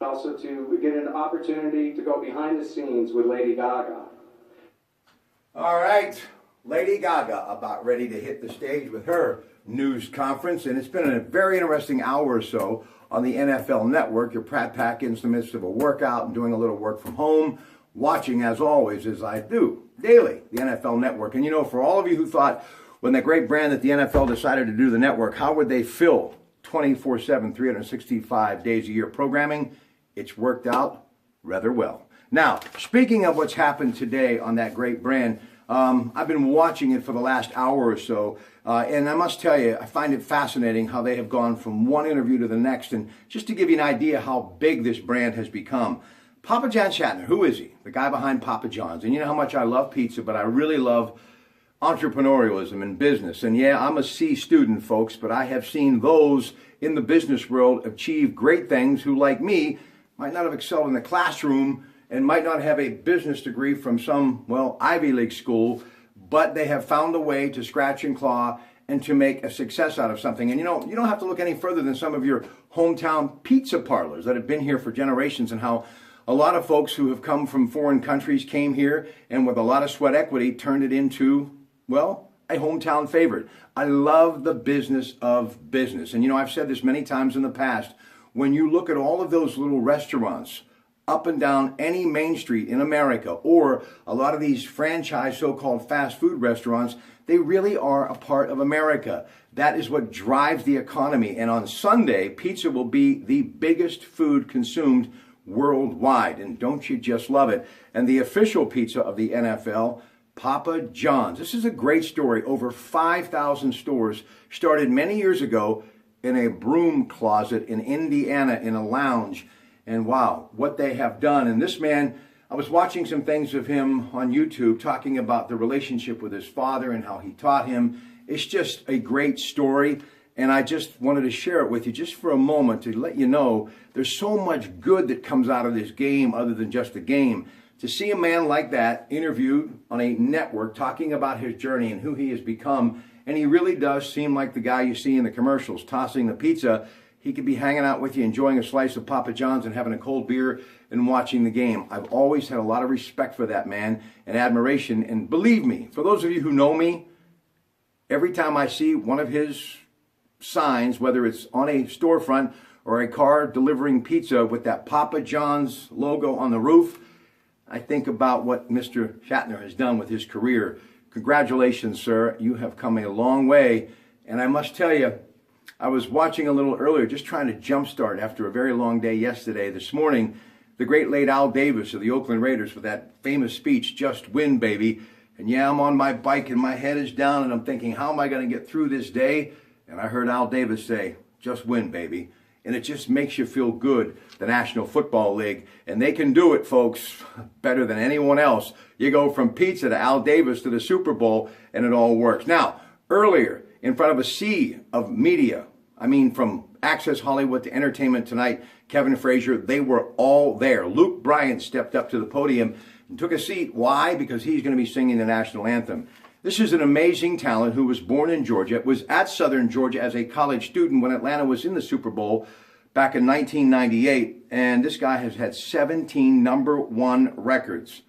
Also to get an opportunity to go behind the scenes with Lady Gaga. All right, Lady Gaga about ready to hit the stage with her news conference, and it's been a very interesting hour or so on the NFL Network. Your Pratt Pack in the midst of a workout and doing a little work from home, watching as always as I do daily the NFL Network. And you know, for all of you who thought when the great brand that the NFL decided to do the network, how would they fill 24/7, 365 days a year programming? It's worked out rather well. Now, speaking of what's happened today on that great brand, I've been watching it for the last hour or so, and I must tell you, I find it fascinating how they have gone from one interview to the next. And just to give you an idea how big this brand has become, Papa John Shatner, who is he? The guy behind Papa John's. And you know how much I love pizza, but I really love entrepreneurialism and business. And yeah, I'm a C student, folks, but I have seen those in the business world achieve great things who, like me, might not have excelled in the classroom and might not have a business degree from some, well, Ivy League school, but they have found a way to scratch and claw and to make a success out of something. And you know, you don't have to look any further than some of your hometown pizza parlors that have been here for generations, and how a lot of folks who have come from foreign countries came here and with a lot of sweat equity turned it into, well, a hometown favorite. I love the business of business. And you know, I've said this many times in the past, when you look at all of those little restaurants up and down any main street in America, or a lot of these franchise so-called fast food restaurants, they really are a part of America. That is what drives the economy. And on Sunday, pizza will be the biggest food consumed worldwide. And don't you just love it? And the official pizza of the NFL, Papa John's. This is a great story. Over 5,000 stores, started many years ago in a broom closet in Indiana in a lounge. And wow, what they have done. And this man, I was watching some things of him on YouTube talking about the relationship with his father and how he taught him. It's just a great story. And I just wanted to share it with you just for a moment to let you know there's so much good that comes out of this game other than just a game. To see a man like that interviewed on a network talking about his journey and who he has become, and he really does seem like the guy you see in the commercials tossing the pizza. He could be hanging out with you, enjoying a slice of Papa John's and having a cold beer and watching the game. I've always had a lot of respect for that man and admiration. And believe me, for those of you who know me, every time I see one of his signs, whether it's on a storefront or a car delivering pizza with that Papa John's logo on the roof, I think about what Mr. Shatner has done with his career. Congratulations, sir. You have come a long way. And I must tell you, I was watching a little earlier, just trying to jumpstart after a very long day yesterday. This morning, the great late Al Davis of the Oakland Raiders with that famous speech, "Just win, baby." And yeah, I'm on my bike and my head is down and I'm thinking, how am I going to get through this day? And I heard Al Davis say, "Just win, baby." And it just makes you feel good, the National Football League. And they can do it, folks, better than anyone else. You go from pizza to Al Davis to the Super Bowl, and it all works. Now, earlier, in front of a sea of media, I mean, from Access Hollywood to Entertainment Tonight, Kevin Frazier, they were all there. Luke Bryan stepped up to the podium and took a seat. Why? Because he's going to be singing the national anthem. This is an amazing talent who was born in Georgia, was at Southern Georgia as a college student when Atlanta was in the Super Bowl back in 1998. And this guy has had 17 number one records.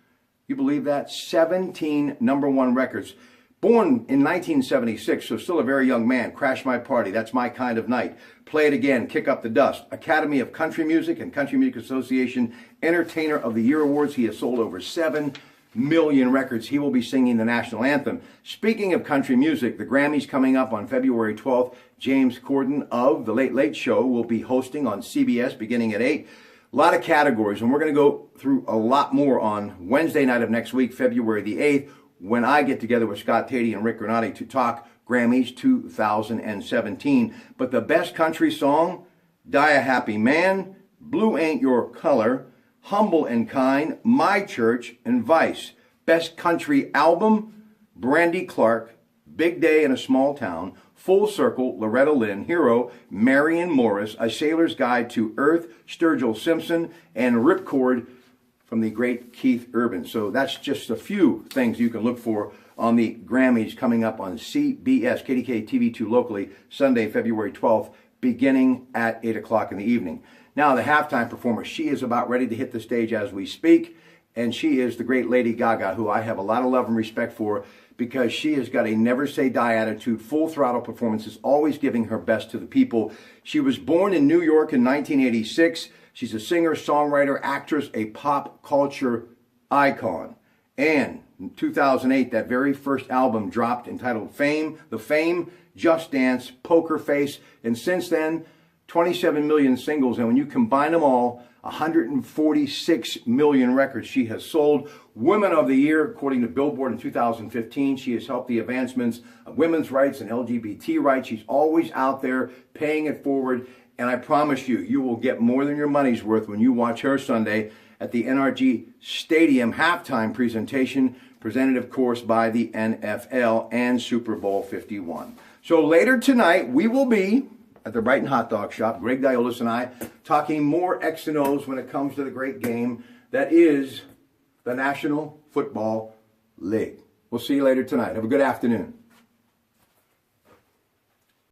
You believe that? 17 number one records. Born in 1976, so still a very young man. Crash My Party, That's My Kind of Night. Play It Again, Kick Up the Dust. Academy of Country Music and Country Music Association Entertainer of the Year Awards. He has sold over 7 million records. He will be singing the national anthem. Speaking of country music, the Grammys coming up on February 12th. James Corden of The Late Late Show will be hosting on CBS beginning at 8. A lot of categories, and we're going to go through a lot more on Wednesday night of next week, February the 8th, when I get together with Scott Tatey and Rick Granati to talk Grammys 2017. But the best country song, Die a Happy Man, Blue Ain't Your Color, Humble and Kind, My Church, and Vice. Best country album, Brandy Clark, Big Day in a Small Town, Full Circle, Loretta Lynn, Hero, Marion Morris, A Sailor's Guide to Earth, Sturgill Simpson, and Ripcord from the great Keith Urban. So that's just a few things you can look for on the Grammys coming up on CBS, KDK TV2 locally, Sunday, February 12th, beginning at 8 o'clock in the evening. Now, the halftime performer, she is about ready to hit the stage as we speak, and she is the great Lady Gaga, who I have a lot of love and respect for because she has got a never say die attitude, full throttle performances, always giving her best to the people. She was born in New York in 1986. She's a singer, songwriter, actress, a pop culture icon. And in 2008, that very first album dropped entitled Fame, The Fame, Just Dance, Poker Face, and since then, 27 million singles, and when you combine them all, 146 million records she has sold. Women of the Year, according to Billboard in 2015. She has helped the advancements of women's rights and LGBT rights. She's always out there paying it forward, and I promise you, you will get more than your money's worth when you watch her Sunday at the NRG Stadium halftime presentation, presented, of course, by the NFL and Super Bowl 51. So later tonight, we will be at the Brighton Hot Dog Shop, Greg Diolis and I, talking more X and O's when it comes to the great game that is the National Football League. We'll see you later tonight. Have a good afternoon.